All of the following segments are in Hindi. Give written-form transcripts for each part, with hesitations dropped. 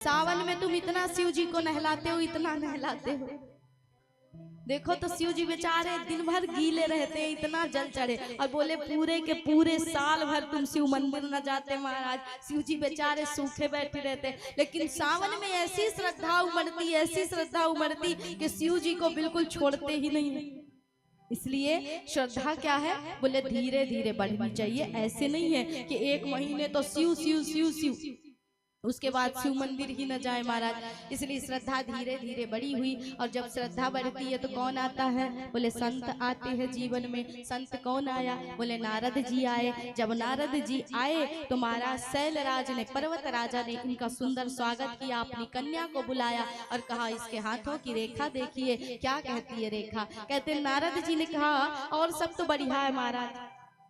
सावन में तुम इतना शिव जी को नहलाते हो, इतना नहलाते हो। देखो तो शिव जी बेचारे दिन भर गीले रहते हैं, इतना जल चढ़े, और बोले पूरे के पूरे साल भर तुम शिव मंदिर न जाते महाराज। शिव जी बेचारे सूखे बैठे रहते, लेकिन सावन में ऐसी श्रद्धा उमड़ती, ऐसी श्रद्धा उमड़ती कि शिव जी को बिल्कुल छोड़ते ही नहीं है। इसलिए श्रद्धा क्या है, बोले धीरे धीरे बढ़नी चाहिए। ऐसे नहीं है कि एक महीने तो शिव शिव शिव शिव, उसके बाद शिव मंदिर ही न जाए महाराज। इसलिए श्रद्धा धीरे धीरे बड़ी हुई, और जब श्रद्धा बढ़ती है तो कौन आता है, बोले संत आते हैं जीवन में। संत कौन आया, बोले नारद जी आए। जब नारद जी आए तो महाराज शैलराज ने, पर्वत राजा ने इनका सुंदर स्वागत किया, अपनी कन्या को बुलाया और कहा इसके हाथों की रेखा देखिए, क्या कहती है रेखा। कहते नारद जी ने कहा और सब तो बढ़िया है महाराज।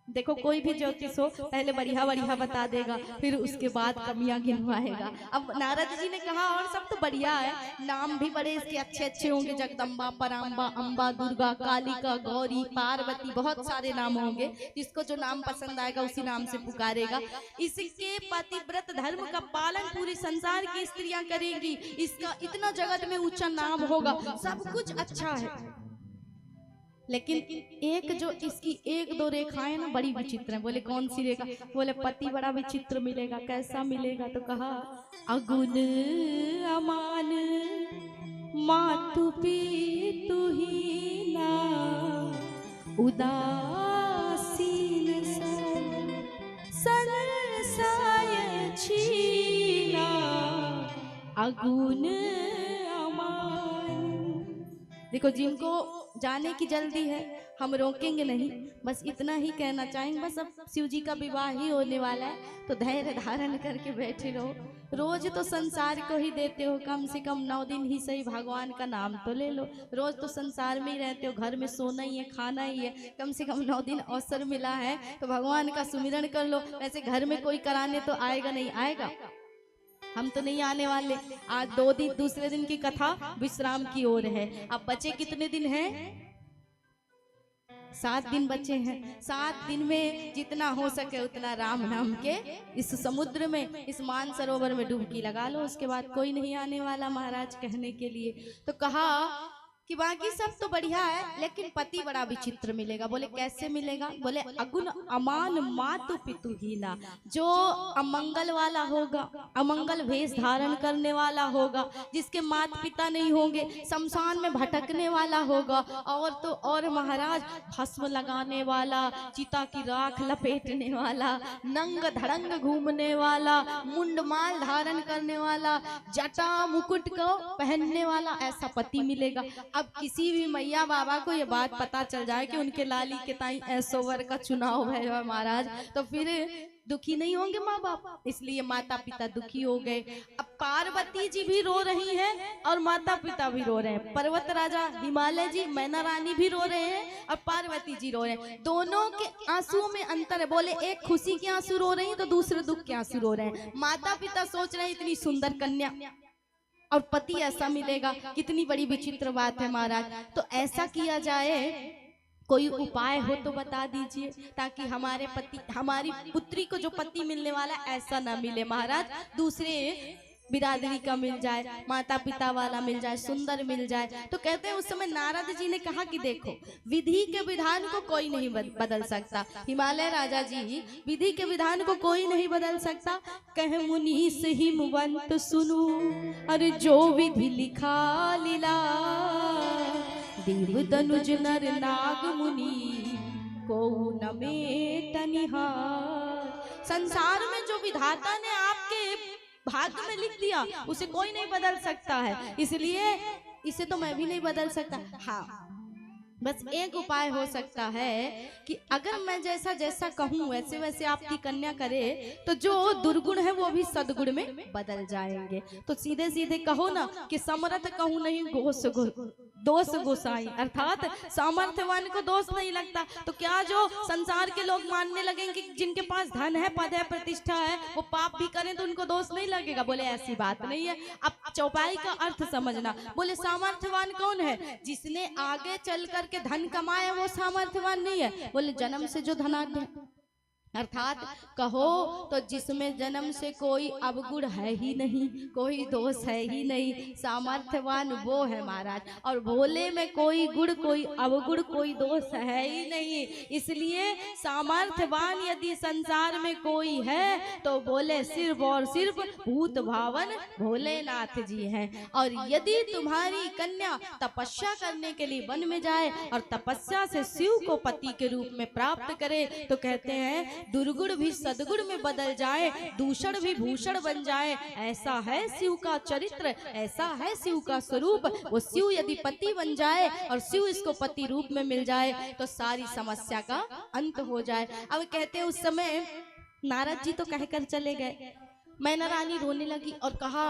देखो कोई भी ज्योतिष हो पहले बढ़िया बढ़िया बता देगा, फिर उसके बाद कमियां गिनवाएगा। अब नारद जी ने कहा और सब तो बढ़िया है, नाम भी बड़े इसके अच्छे अच्छे होंगे, जगदम्बा, पराम्बा, अम्बा, दुर्गा, कालिका, गौरी, पार्वती, बहुत सारे नाम होंगे। जिसको जो नाम पसंद आएगा उसी नाम से पुकारेगा। इसके पतिव्रत धर्म का पालन पूरी संसार की स्त्रियां करेंगी, इसका इतना जगत में ऊंचा नाम होगा, सब कुछ अच्छा है। लेकिन एक जो इसकी एक दो रेखाएं ना बड़ी विचित्र हैं। बोले कौन सी रेखा, बोले पति बड़ा विचित्र मिलेगा। कैसा मिलेगा, तो कहा अगुन अमान मातु पितु हीना उदासीन सरसाय छीना अगुन अमान। देखो जिनको जाने की जल्दी है हम रोकेंगे नहीं, बस इतना ही कहना चाहेंगे। बस अब शिव जी का विवाह ही होने वाला है, तो धैर्य धारण करके बैठे रहो। रोज तो संसार को ही देते हो, कम से कम 9 दिन ही सही भगवान का नाम तो ले लो। रोज तो संसार में ही रहते हो, घर में सोना ही है, खाना ही है, कम से कम 9 दिन अवसर मिला है तो भगवान का सुमिरन कर लो। वैसे घर में कोई कराने तो आएगा नहीं, आएगा हम तो नहीं आने वाले। आज 2 दिन, दूसरे दिन की कथा विश्राम की ओर है। अब बचे कितने दिन हैं, 7 दिन बचे हैं। 7 दिन में जितना हो सके उतना राम नाम के इस समुद्र में, इस मान सरोवर में डुबकी लगा लो। उसके बाद कोई नहीं आने वाला महाराज कहने के लिए। तो कहा कि बाकी सब तो बढ़िया है, लेकिन पति बड़ा विचित्र मिलेगा। बोले कैसे मिलेगा, बोले अगुन अमान मातु पितु हीना। जो अमंगल वाला होगा, अमंगल वेश धारण करने वाला होगा, जिसके माता पिता नहीं होंगे, शमशान में भटकने वाला होगा, और तो और महाराज भस्म लगाने वाला, चिता की राख लपेटने वाला, नंग धड़ंग घूमने वाला, मुंडमाल धारण करने वाला, जटा मुकुट को पहनने वाला, ऐसा पति मिलेगा। अब किसी भी मैया बाबा को ये बात पता चल जाए कि उनके लाली के ताई ऐसोवर का चुनाव है महाराज, तो फिर दुखी नहीं होंगे माँ बाप। इसलिए माता पिता दुखी हो गए। अब पार्वती जी भी रो रही हैं और माता पिता भी रो रहे हैं। पर्वत राजा हिमालय जी, मैना रानी भी रो रहे हैं और पार्वती जी रो रहे हैं। दोनों के आंसुओं में अंतर है। बोले एक खुशी के आंसू रो रही तो दूसरे दुख के आंसू रो रहे हैं। माता पिता सोच रहे हैं इतनी सुंदर कन्या और पति ऐसा मिलेगा, कितनी बड़ी विचित्र बात है महाराज। तो ऐसा किया जाए, कोई उपाय हो तो बता दीजिए, ताकि हमारे पति, हमारी पुत्री को जो पति मिलने वाला ऐसा ना मिले महाराज, दूसरे बिरादरी का मिल जाए, माता पिता वाला मिल जाए, सुंदर मिल जाए। तो कहते हैं उस समय नारद जी ने कहा कि देखो विधि के विधान को कोई नहीं बदल सकता। हिमालय राजा जी, विधि के विधान को कोई नहीं बदल सकता। कह मुनीस हिमवंत सुनु, अरे जो विधि लिखा लीला, देव तनुज नर नाग मुनि को न मेटनिहार। संसार में जो विधाता ने आपके भाग्य में लिख दिया उसे कोई नहीं बदल सकता है, इसलिए इसे तो मैं भी नहीं बदल सकता। हाँ, बस एक उपाय हो सकता है कि अगर मैं जैसा जैसा कहूँ वैसे वैसे आपकी कन्या करे, तो जो दुर्गुण है वो भी सदगुण में बदल जाएंगे। तो सीधे सीधे कहो ना कि समर्थ कहूँ नहीं दोष गोसाई, अर्थात सामर्थ्यवान को दोष नहीं लगता। तो क्या जो संसार के लोग मानने लगेंगे कि जिनके पास धन है, पद है, प्रतिष्ठा है, वो पाप भी करें तो उनको दोष नहीं लगेगा? बोले ऐसी बात नहीं है। अब चौपाई का अर्थ समझना। बोले सामर्थ्यवान कौन है, जिसने आगे चल करके धन कमाया वो सामर्थ्यवान नहीं है। बोले जन्म से जो धनाढ्य, अर्थात कहो तो जिसमें जन्म से कोई अवगुण है ही नहीं, कोई दोष है ही नहीं, सामर्थ्यवान वो है महाराज। और भोले में कोई गुण, कोई अवगुण, कोई दोष है ही नहीं। इसलिए सामर्थ्यवान यदि संसार में कोई है तो बोले सिर्फ और सिर्फ भूत भावन भोलेनाथ जी हैं। और यदि तुम्हारी कन्या तपस्या करने के लिए वन में जाए और तपस्या से शिव को पति के रूप में प्राप्त करे तो कहते हैं दुर्गुण भी सदगुण में बदल जाए, दूषण भी भूषण बन जाए। ऐसा है शिव का चरित्र, ऐसा है शिव का स्वरूप। वो शिव यदि पति बन जाए और शिव इसको पति रूप में मिल जाए तो सारी समस्या का अंत हो जाए। अब कहते हैं उस समय नारद जी तो कहकर चले गए। मैना रानी रोने लगी और कहा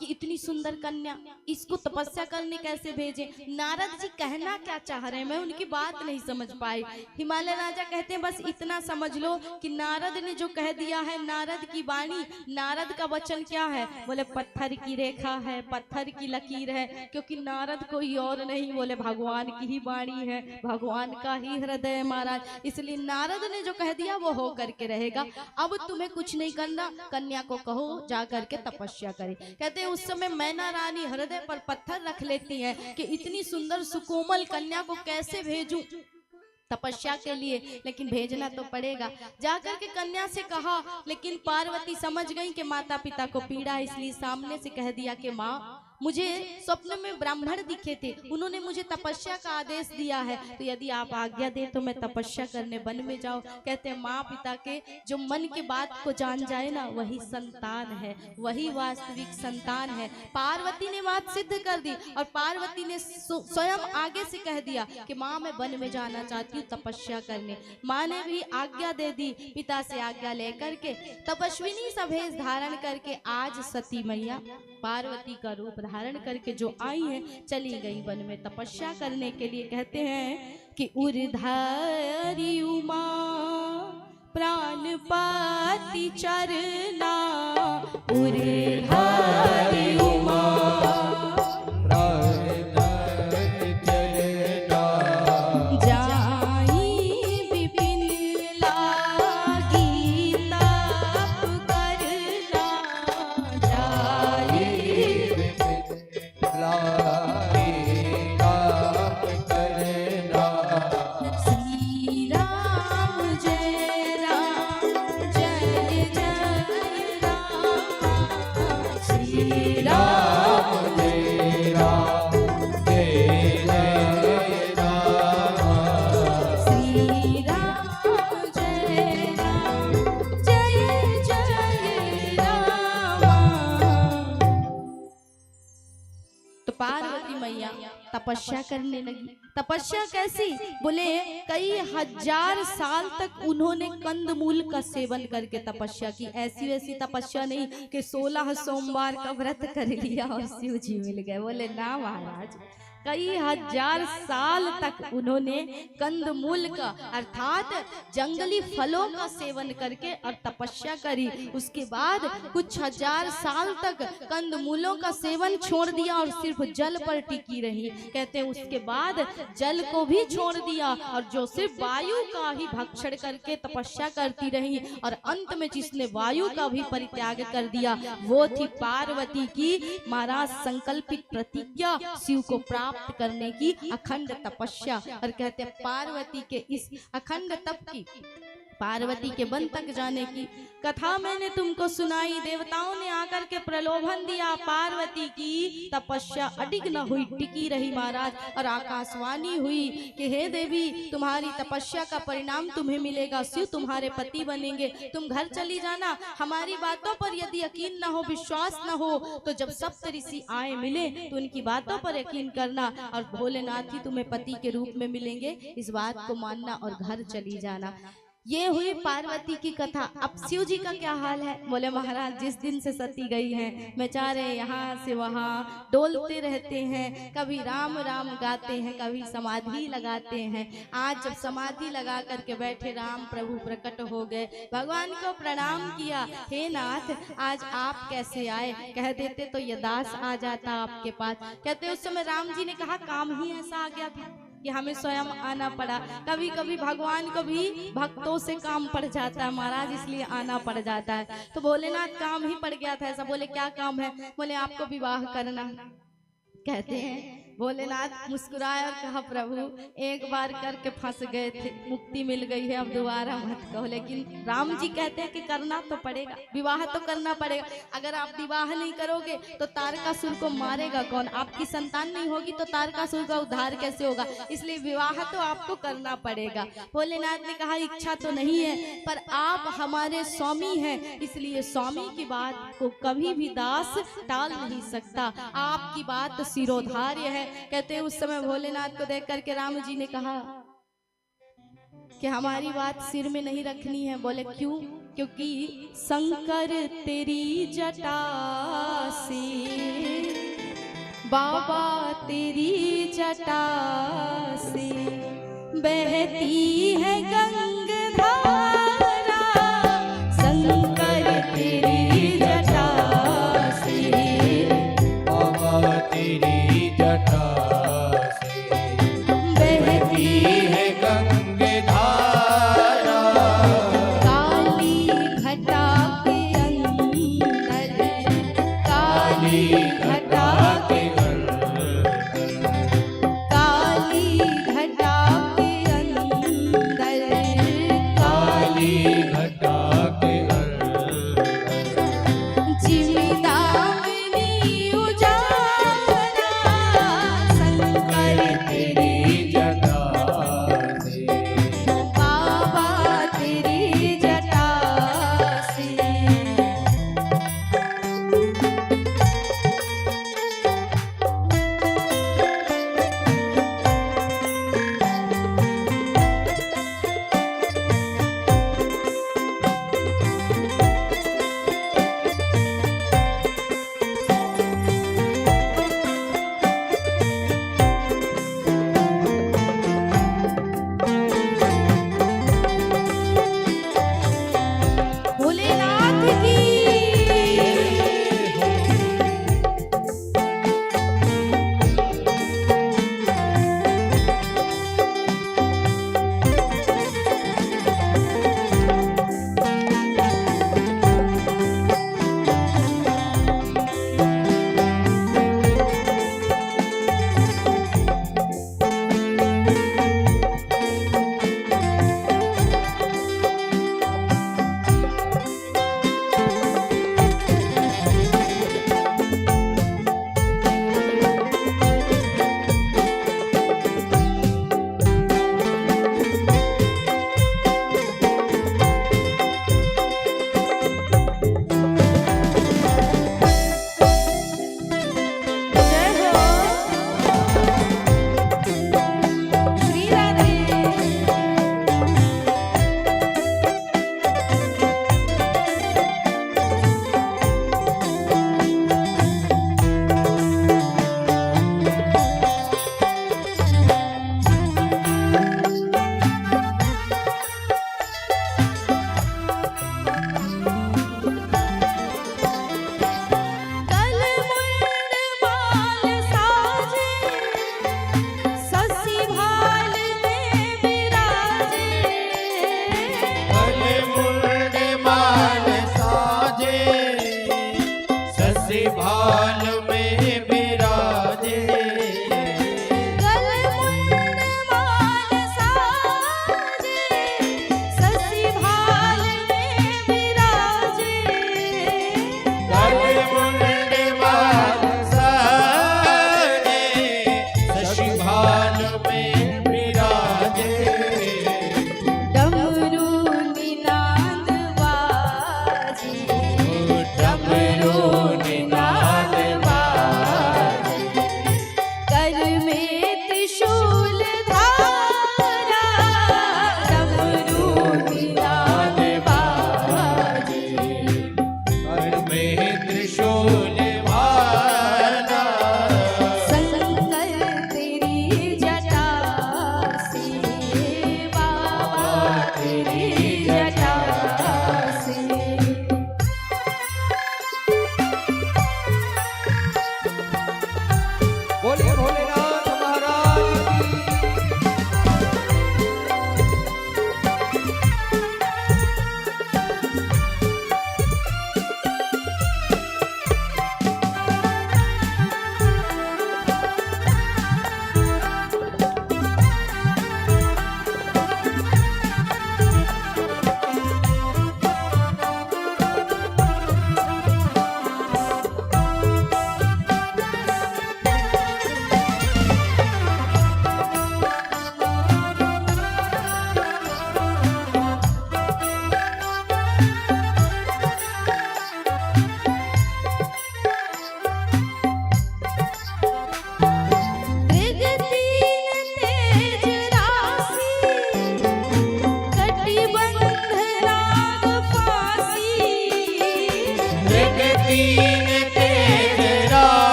कि इतनी सुंदर कन्या, इसको तपस्या करने कैसे भेजे। नारद जी कहना क्या चाह रहे हैं, मैं उनकी बात नहीं समझ पाई। हिमालय राजा कहते हैं बस इतना समझ लो कि नारद ने जो कह दिया है, नारद की वाणी, नारद का वचन क्या है, बोले पत्थर की रेखा है, पत्थर की लकीर है। क्योंकि नारद कोई और नहीं, बोले भगवान की ही वाणी है, भगवान का ही हृदय है महाराज। इसलिए नारद ने जो कह दिया वो हो करके रहेगा। अब तुम्हें कुछ नहीं करना, कन्या को कहो जा करके तपस्या करे। कहते हैं उस समय मैना रानी हृदय पर पत्थर रख लेती है कि इतनी सुंदर सुकोमल कन्या को कैसे भेजूं तपस्या के लिए, लेकिन भेजना तो पड़ेगा। जाकर के कन्या से कहा, लेकिन पार्वती समझ गई कि माता पिता को पीड़ा, इसलिए सामने से कह दिया कि माँ मुझे स्वप्न में ब्राह्मण दिखे थे, उन्होंने मुझे तपस्या का आदेश दिया है, तो यदि आप आज्ञा दे तो मैं तपस्या करने वन में जाऊं। कहते हैं माँ पिता के जो मन की बात को जान जाए ना, वही संतान है, वही वास्तविक संतान है। पार्वती ने बात सिद्ध कर दी और पार्वती ने स्वयं आगे से कह दिया कि माँ मैं वन में जाना चाहती हूँ तपस्या करने। माँ ने भी आज्ञा दे दी। पिता से आज्ञा लेकर के तपस्विनी सा भेष धारण करके आज सती मैया पार्वती का रूप धारण करके जो आई है, चली गई वन में तपस्या करने के लिए। कहते हैं कि उर्धारी उमा प्राण पाति चरना, उर्धारी उमा तपस्या करने लगी। तपस्या कैसी, बोले कई हजार साल तक उन्होंने कंदमूल का सेवन करके तपस्या की। ऐसी वैसी तपस्या नहीं कि 16 सोमवार का व्रत कर लिया और शिव जी मिल गए, बोले ना महाराज। कई हजार साल तक उन्होंने कंदमूल का अर्थात जंगली फलों का सेवन करके और तपस्या करी। उसके बाद कुछ हजार साल तक कंदमूलों का सेवन छोड़ दिया और सिर्फ जल पर टिकी रही। कहते हैं उसके बाद जल को भी छोड़ दिया और जो सिर्फ वायु का ही भक्षण करके तपस्या करती रही। और अंत में जिसने वायु का भी परित्याग कर दिया वो थी पार्वती की महाराज संकल्पित प्रतिज्ञा, शिव को प्राप्त करने की अखंड तपस्या। और कहते हैं पार्वती के इस अखंड तप की, पार्वती के वन तक जाने की कथा मैंने तुमको सुनाई। देवताओं ने आकर के प्रलोभन दिया, पार्वती की तपस्या अडिग न हुई, टिकी रही महाराज। और आकाशवाणी हुई कि हे देवी तुम्हारी तपस्या का परिणाम तुम्हें मिलेगा, शिव तुम्हारे पति बनेंगे, तुम घर चली जाना। हमारी बातों पर यदि यकीन न हो, विश्वास न हो, तो जब सप्त ऋषि आए मिले तो उनकी बातों पर यकीन करना और भोलेनाथ ही तुम्हें पति के रूप में मिलेंगे, इस बात को मानना और घर चली जाना। ये हुई पार्वती की कथा। अब शिव जी का क्या हाल है, बोले महाराज जिस दिन से सती गई हैं बेचारे यहाँ से वहाँ डोलते रहते हैं, कभी राम राम गाते हैं, कभी समाधि लगाते हैं। आज जब समाधि लगा करके बैठे राम प्रभु प्रकट हो गए, भगवान को प्रणाम किया, हे नाथ आज आप कैसे आए, कह देते तो ये दास आ जाता आपके पास। कहते उस समय राम जी ने कहा काम ही ऐसा आ गया था, कि हमें स्वयं आना पड़ा। कभी कभी भगवान को भी भक्तों से काम पड़ जाता है महाराज, इसलिए आना पड़ जाता है। तो भोलेनाथ काम ही पड़ गया था ऐसा। बोले क्या काम है? बोले आपको विवाह करना। कहते हैं भोलेनाथ मुस्कुराए और कहा प्रभु एक बार करके फंस गए थे, मुक्ति मिल गई है, अब दोबारा मत कहो। लेकिन राम जी कहते हैं कि करना तो पड़ेगा, विवाह तो करना पड़ेगा। अगर आप विवाह नहीं करोगे तो तारकासुर को मारेगा कौन? आपकी संतान नहीं होगी तो तारकासुर का उद्धार कैसे होगा? इसलिए विवाह तो आपको करना पड़ेगा। भोलेनाथ ने कहा इच्छा तो नहीं है, पर आप हमारे स्वामी हैं, इसलिए स्वामी की बात को कभी भी दास टाल नहीं सकता। आपकी बात सिरोधार्य है। कहते हैं उस समय भोलेनाथ को देख करके राम जी ने कहा कि हमारी बात सिर में नहीं रखनी है। बोले क्यों? क्योंकि शंकर तेरी जटा से, बाबा तेरी जटा से बहती है गंगाधारा, शंकर तेरी जटा से, बाबा तेरी जटा से बहती है गंगाधारा, काली घटा के अंदर, काली घटा के काली घटा के अंदर, काली घटा के जिमिदावनी उजाला, शंकर तेरी जटा से, बाबा तेरी जटा से।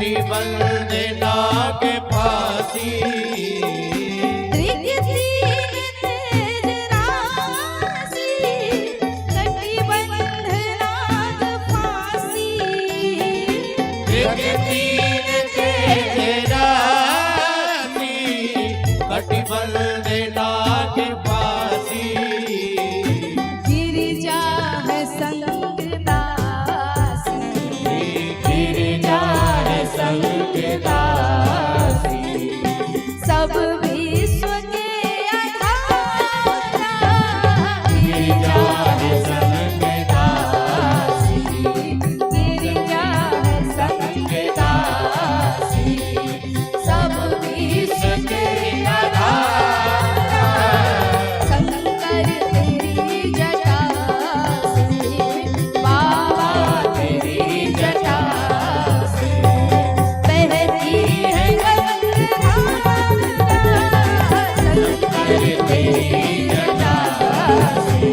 कटिबंध नाग फांसी कटिबंध नाग फांसी गिरिजा है संग दासी, गिरिजा है संग दासी सब विश्व के आधारा गिरिजा है संग दासी गिरिजा है संग दासी सब विश्व के शंकर तेरी जटा से बाबा तेरी जटा से बहती है गंगा शंकर तेरी जटा से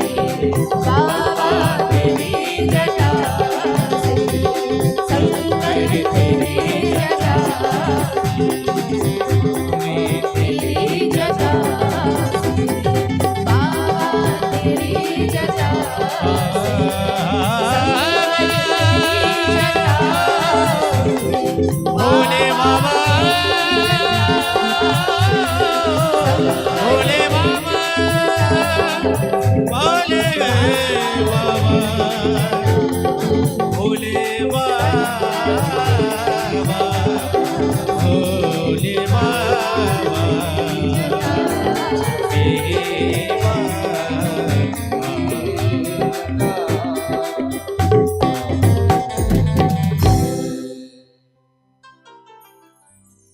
बाबा तेरी जटा से शंकर तेरी जटा तेरी जटा भोले बाबा भोले बाबा भोले बाबा भोले बाबा भोले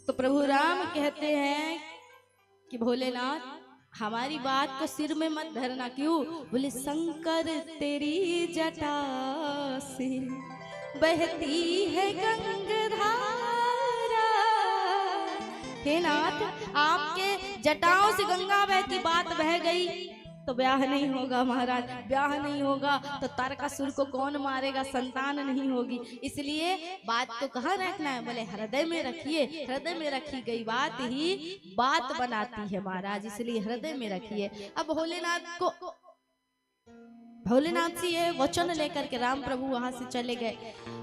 तो प्रभु राम कहते हैं कि भोलेनाथ हमारी बात को सिर में मत धरना। क्यों? बोले शंकर तेरी जटा से बहती है गंगाधारा। हे नाथ, आपके जटाओं से गंगा बहती, बात बह गई तो ब्याह नहीं होगा महाराज, ब्याह नहीं होगा तो तारकासुर को कौन मारेगा, संतान नहीं होगी। इसलिए बात को कहाँ रखना है? बोले हृदय में रखिए। हृदय में रखी गई बात ही बात बनाती है महाराज, इसलिए हृदय में रखिए। अब भोलेनाथ से ये वचन लेकर के राम प्रभु वहां से चले गए।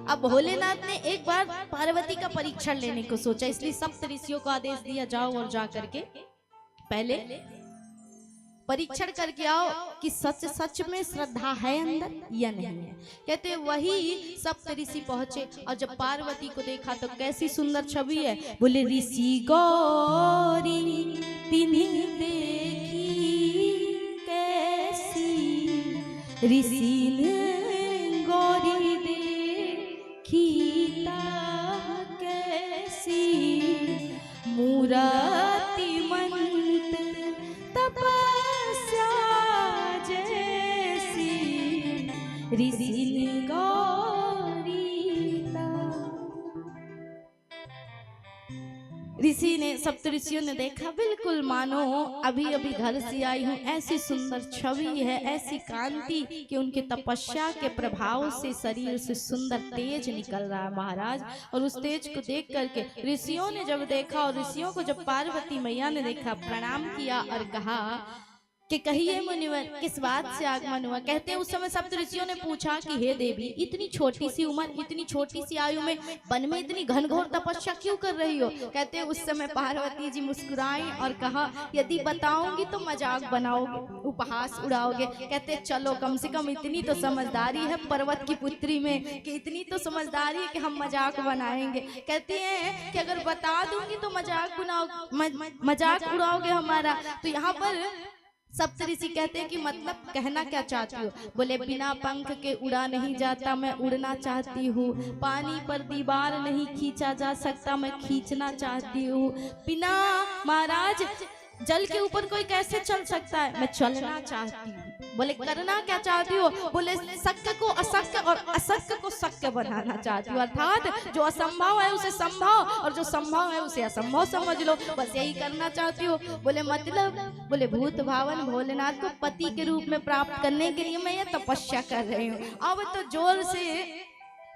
अब भोलेनाथ ने एक बार पार्वती का परीक्षण लेने को सोचा, इसलिए सप्त ऋषियों को आदेश दिया, जाओ और जा करके पहले परीक्षण करके आओ कि सच सच में श्रद्धा है अंदर या नहीं है। कहते वही सप्त ऋषि पहुंचे और जब पार्वती को देखा तो कैसी सुंदर छवि है। बोले ऋषि गौरी तिन्हीं देखी कैसी, ऋषि ने गौरी देखी कैसी, मूर्ति मंत तपस्या जैसी, ऋषि गौरी। ऋषि ने सप्त ऋषियों ने देखा, बिल्कुल मानो अभी अभी घर से आई हूँ, ऐसी सुंदर छवि है, ऐसी कांति कि उनके तपस्या के प्रभाव से शरीर से सुंदर तेज निकल रहा है महाराज। और उस तेज को देख करके ऋषियों ने जब देखा और ऋषियों को जब पार्वती मैया ने देखा, प्रणाम किया और कहा कि कहिए मुनिवर किस बात से आगमन हुआ। कहते हैं उस समय सप्त ऋषियों ने पूछा कि हे देवी, इतनी छोटी सी उम्र, इतनी छोटी सी आयु में वन में इतनी घनघोर तपस्या क्यों कर रही हो। कहते हैं उस समय पार्वती जी मुस्कुराई और कहा, यदि बताऊंगी तो मजाक बनाओगे, उपहास उड़ाओगे। कहते चलो कम से कम इतनी तो समझदारी है पर्वत की पुत्री में कि इतनी तो समझदारी है कि हम मजाक बनाएंगे। कहती हैं कि अगर बता दूंगी तो मजाक उड़ाओगे हमारा। तो यहाँ पर सप्त ऋषि कहते हैं कि मतलब कहना क्या चाहती हो। बोले बिना पंख के उड़ा नहीं जाता, मैं उड़ना चाहती हूँ। पानी पर दीवार नहीं खींचा जा सकता, मैं खींचना चाहती हूँ। बिना महाराज जल के ऊपर कोई कैसे चल सकता है, मैं चलना चाहती हूँ। बोले करना क्या चाहती हो। बोले शक्य को अशक्य और अशक्य को शक्य बनाना चाहती हूँ। अर्थात जो असंभव है उसे संभव और जो संभव है उसे असंभव समझ लो, बस यही करना चाहती हो। बोले मतलब, बोले भूत भावन भोलेनाथ को पति के रूप में प्राप्त करने के लिए मैं ये तपस्या कर रही हूँ। अब तो जोर से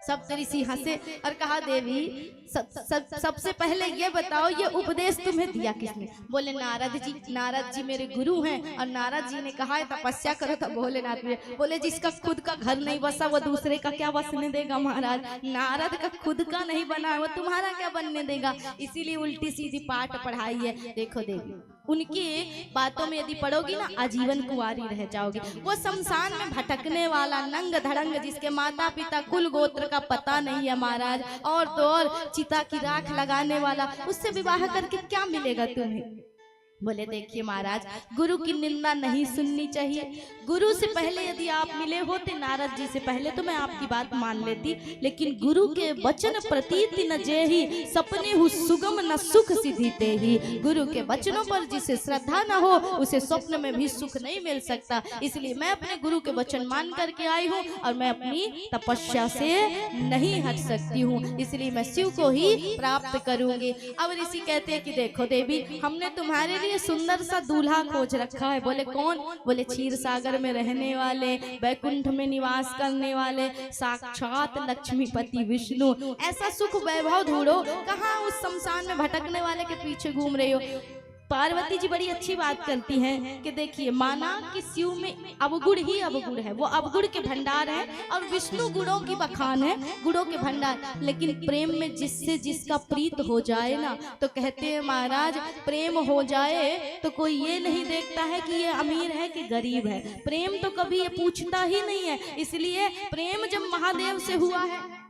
सप्तऋषि हंसे और कहा देवी सबसे पहले ये बताओ ये उपदेश तुम्हें दिया किसने? बोले नारद जी। नारद जी मेरे गुरु हैं और नारद जी ने कहा है तपस्या करो। तो भोलेनाथ बोले जिसका खुद का घर नहीं बसा वो दूसरे का क्या बसने देगा महाराज? नारद का खुद का नहीं बना है वो तुम्हारा क्या बनने देगा? इसीलिए उल्टी सीधी पाठ पढ़ाई है। देखो देवी उनकी बातों में यदि पढ़ोगी ना आजीवन कुंवारी रह जाओगी। वो शमशान में भटकने वाला नंग धड़ंग जिसके माता पिता कुल गोत्र का पता नहीं है महाराज, और तो और चिता की राख लगाने वाला, उससे विवाह करके क्या मिलेगा तुम्हें? बोले देखिए महाराज गुरु की निंदा नहीं सुननी चाहिए। गुरु से पहले यदि आप मिले होते नारद जी से पहले तो मैं आपकी बात मान लेती, लेकिन गुरु के वचन प्रतीति न जेहि सपने हु सुगम न सुख सिधिते ही। गुरु के वचनों पर जिसे श्रद्धा न हो उसे स्वप्न में भी सुख नहीं मिल सकता। इसलिए मैं अपने गुरु के वचन मान करके आई हूँ और मैं अपनी तपस्या से नहीं हट सकती हूँ, इसलिए मैं शिव को ही प्राप्त करूंगी। अब ऋषि कहते हैं कि देखो देवी हमने तुम्हारे लिए सुंदर सा दूल्हा खोज रखा है। बोले कौन? बोले क्षीर सागर में रहने वाले, वैकुंठ में निवास करने वाले, साक्षात लक्ष्मीपति विष्णु। ऐसा सुख वैभव ढूंढो, कहाँ उस शमशान में भटकने वाले के पीछे घूम रहे हो। पार्वती जी बड़ी अच्छी बात करती हैं कि देखिए माना कि शिव में अवगुण ही अवगुण है, वो अवगुण के भंडार है और विष्णु गुणों की बखान है, गुणों के भंडार। लेकिन प्रेम में जिससे जिसका प्रीत हो जाए ना तो कहते हैं महाराज प्रेम हो जाए तो कोई ये नहीं देखता है कि ये अमीर है कि गरीब है, प्रेम तो कभी ये पूछता ही नहीं है। इसलिए प्रेम जब महादेव से हुआ है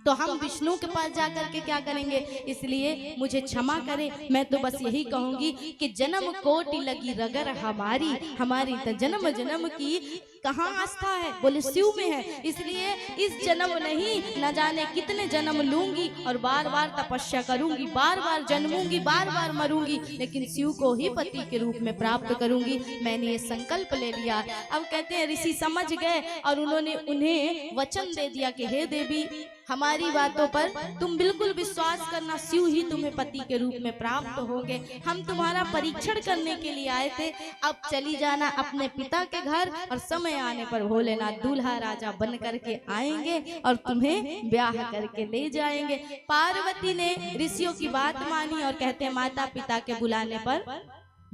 तो हम विष्णु के पास जाकर के क्या करेंगे? इसलिए मुझे क्षमा करें, मैं तो बस यही कहूंगी कि जन्म कोटि लगी रगर हमारी, हमारी तो जन्म जन्म की कहाँ आस्था है? बोले शिव में है। इसलिए इस जन्म नहीं न जाने कितने जन्म लूंगी और बार बार तपस्या करूंगी, बार बार जन्मूंगी, बार बार मरूंगी, लेकिन शिव को ही पति के रूप में प्राप्त करूंगी। मैंने ये संकल्प ले लिया। अब कहते हैं ऋषि समझ गए और उन्होंने उन्हें वचन दे दिया कि हे देवी हमारी बातों पर तुम बिल्कुल विश्वास करना, शिव ही तुम्हें पति के रूप में प्राप्त होंगे। हम तुम्हारा परीक्षण करने के लिए आए थे, अब चली जाना अपने पिता के घर और समय आने पर भोलेनाथ दूल्हा राजा बन करके आएंगे और तुम्हें ब्याह करके ले जाएंगे। पार्वती ने ऋषियों की बात मानी और कहते हैं माता पिता के बुलाने पर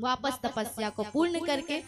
वापस तपस्या को पूर्ण करके